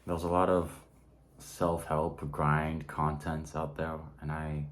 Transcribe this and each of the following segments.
There's a lot of self-help grind contents out there, and I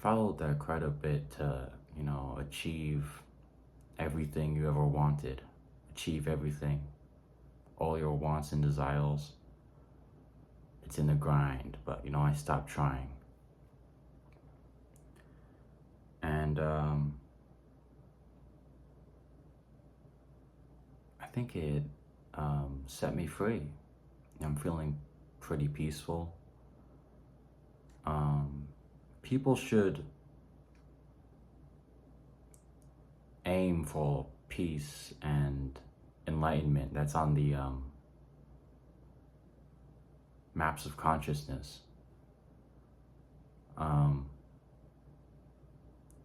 followed that quite a bit to, achieve everything you ever wanted, achieve everything, all your wants and desires. It's in the grind, but I stopped trying. And I think it set me free. I'm feeling pretty peaceful. Um, People should aim for peace and enlightenment. That's on the maps of consciousness. Um,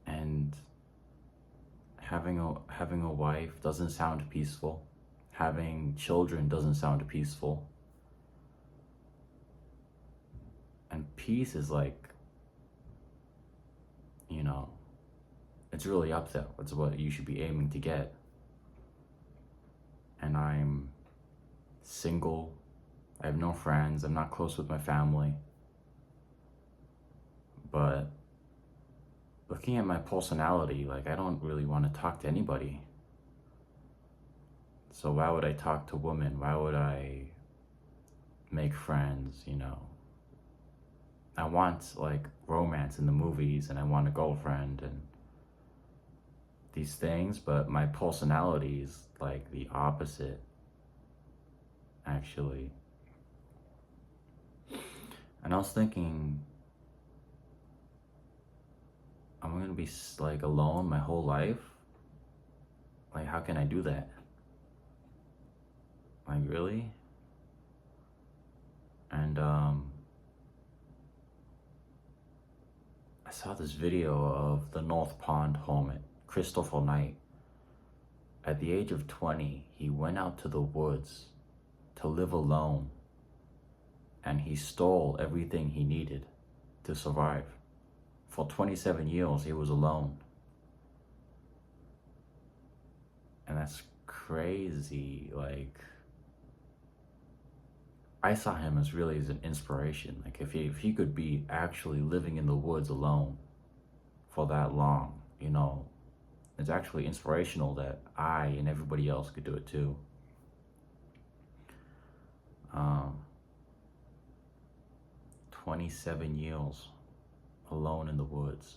and having a wife doesn't sound peaceful. Having children doesn't sound peaceful. And peace is like, it's really up there. It's what you should be aiming to get. And I'm single. I have no friends. I'm not close with my family. But looking at my personality, like, I don't really want to talk to anybody. So why would I talk to women? Why would I make friends, I want like romance in the movies, and I want a girlfriend and these things, but my personality is like the opposite, actually. And I was thinking, I'm gonna be like alone my whole life? Like, how can I do that? Like, really? And I saw this video of the North Pond hermit, Christopher Knight. At the age of 20, he went out to the woods to live alone, and he stole everything he needed to survive. For 27 years, he was alone. And that's crazy. Like, I saw him as really as an inspiration. Like, if he could be actually living in the woods alone for that long, it's actually inspirational that I and everybody else could do it too. Um, 27 years alone in the woods.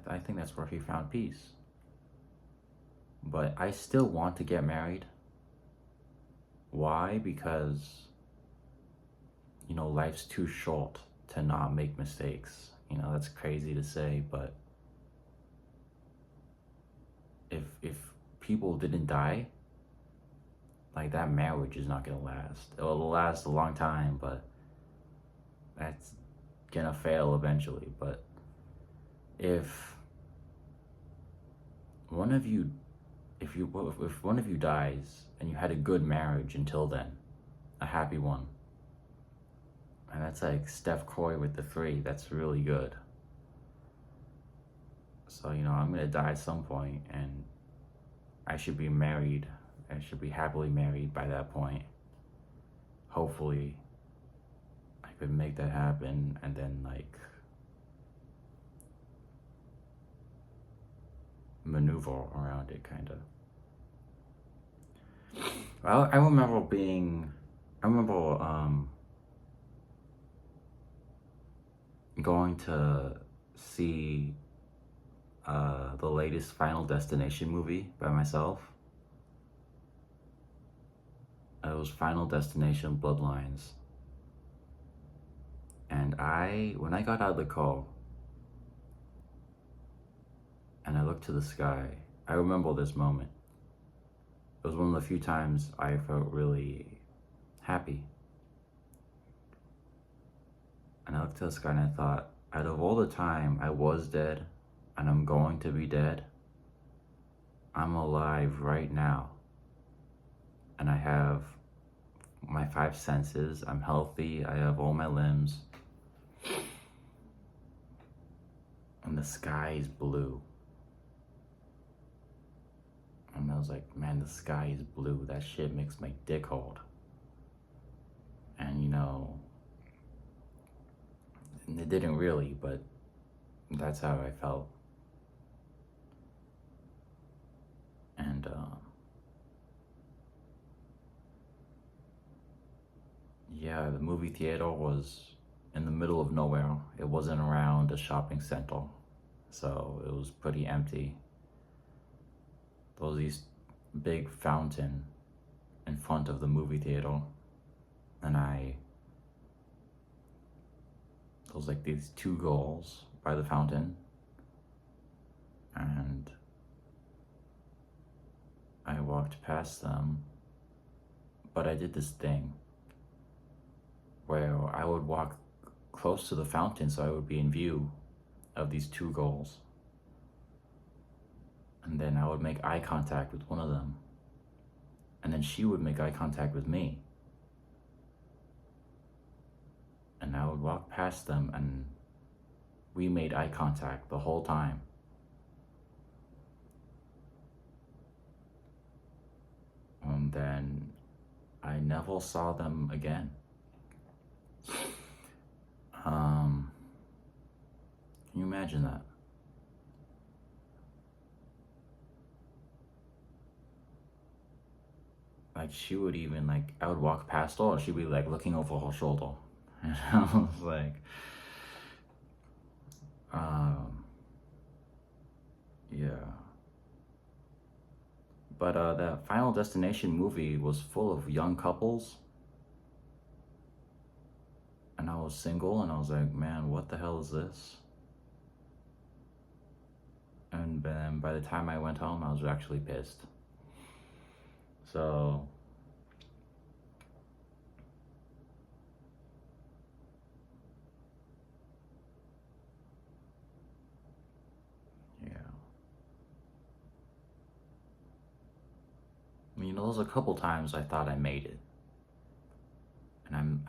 I think that's where he found peace. But I still want to get married. Why? Because, life's too short to not make mistakes. That's crazy to say, but if people didn't die, like, that marriage is not gonna last. It'll last a long time, but that's gonna fail eventually. But if one of you if one of you dies and you had a good marriage until then, a happy one, and that's like Steph Curry with the three, that's really good. So, I'm gonna die at some point, and I should be married. I should be happily married by that point. Hopefully, I could make that happen, and then, like, maneuver around it, kind of. Well, I remember going to see the latest Final Destination movie by myself. It was Final Destination Bloodlines. And when I got out of the car and I looked to the sky, I remember this moment. It was one of the few times I felt really happy. And I looked to the sky and I thought, out of all the time I was dead and I'm going to be dead, I'm alive right now. And I have my 5 senses, I'm healthy, I have all my limbs. And the sky is blue. I was like, man, the sky is blue. That shit makes my dick hard. And it didn't really, but that's how I felt. And yeah, the movie theater was in the middle of nowhere. It wasn't around a shopping center, so it was pretty empty. There was this big fountain in front of the movie theater, and there was like these two girls by the fountain, and I walked past them, but I did this thing where I would walk close to the fountain so I would be in view of these two girls. And then I would make eye contact with one of them. And then she would make eye contact with me. And I would walk past them and we made eye contact the whole time. And then I never saw them again. Can you imagine that? Like she would even I would walk past her and she'd be like looking over her shoulder. And I was like, yeah. But that Final Destination movie was full of young couples. And I was single and I was like, man, what the hell is this? And then by the time I went home, I was actually pissed. So, yeah. I mean, there was a couple times I thought I made it. And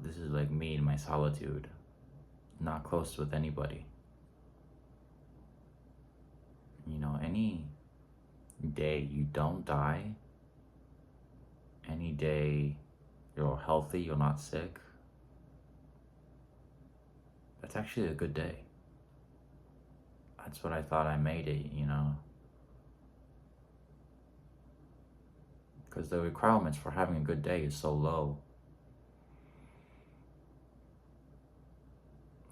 this is like me in my solitude, not close with anybody. Any day you don't die, any day you're healthy, you're not sick, that's actually a good day. That's what I thought I made it, because the requirements for having a good day is so low.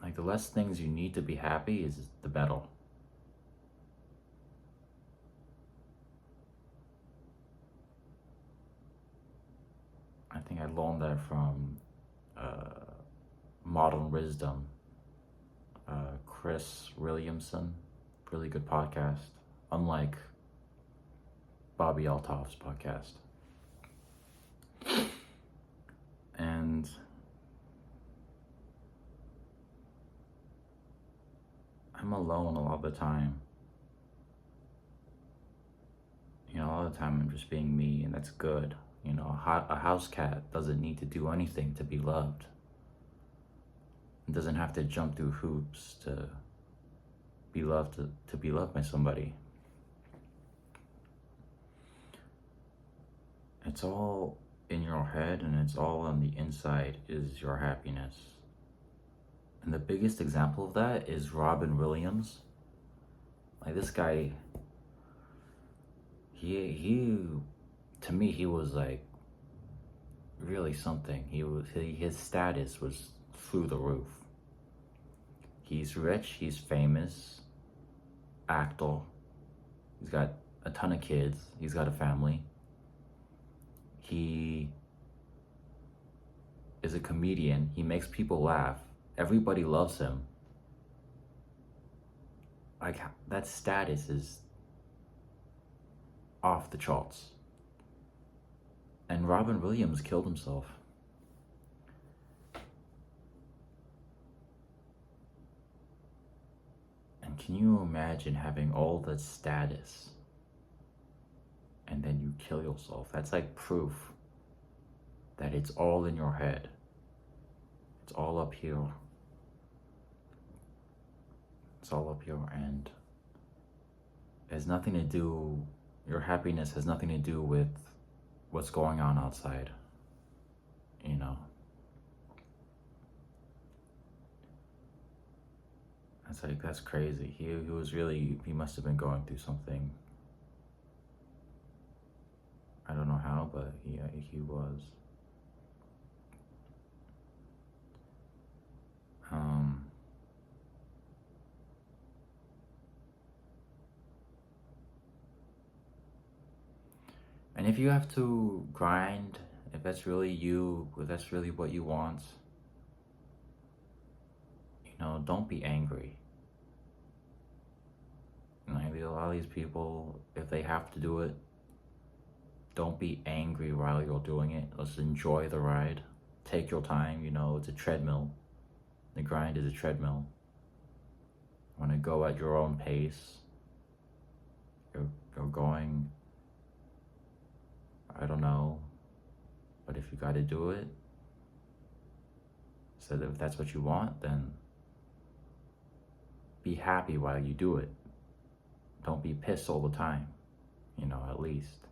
Like, the less things you need to be happy is the better. I think I learned that from Modern Wisdom, Chris Williamson, really good podcast, unlike Bobby Altoff's podcast. And I'm alone a lot of the time. A lot of the time I'm just being me, and that's good. A house cat doesn't need to do anything to be loved. It doesn't have to jump through hoops to be loved to be loved by somebody. It's all in your head, and it's all on the inside is your happiness. And the biggest example of that is Robin Williams. Like, this guy, he to me, he was like really something. His status was through the roof. He's rich, he's famous, actor. He's got a ton of kids. He's got a family. He is a comedian. He makes people laugh. Everybody loves him. Like, that status is off the charts. And Robin Williams killed himself. And can you imagine having all that status and then you kill yourself? That's like proof that it's all in your head. It's all up here. It's all up here, and has nothing to do, your happiness has nothing to do with what's going on outside, you know. It's like, that's crazy. He was really, he must have been going through something. I don't know how, but he was. And if you have to grind, if that's really you, if that's really what you want, you know, don't be angry. And maybe a lot of these people, if they have to do it, don't be angry while you're doing it. Let's enjoy the ride. Take your time, you know, it's a treadmill. The grind is a treadmill. You want to go at your own pace. You're going, I don't know, but if you got to do it, so that if that's what you want, then be happy while you do it. Don't be pissed all the time, you know, at least.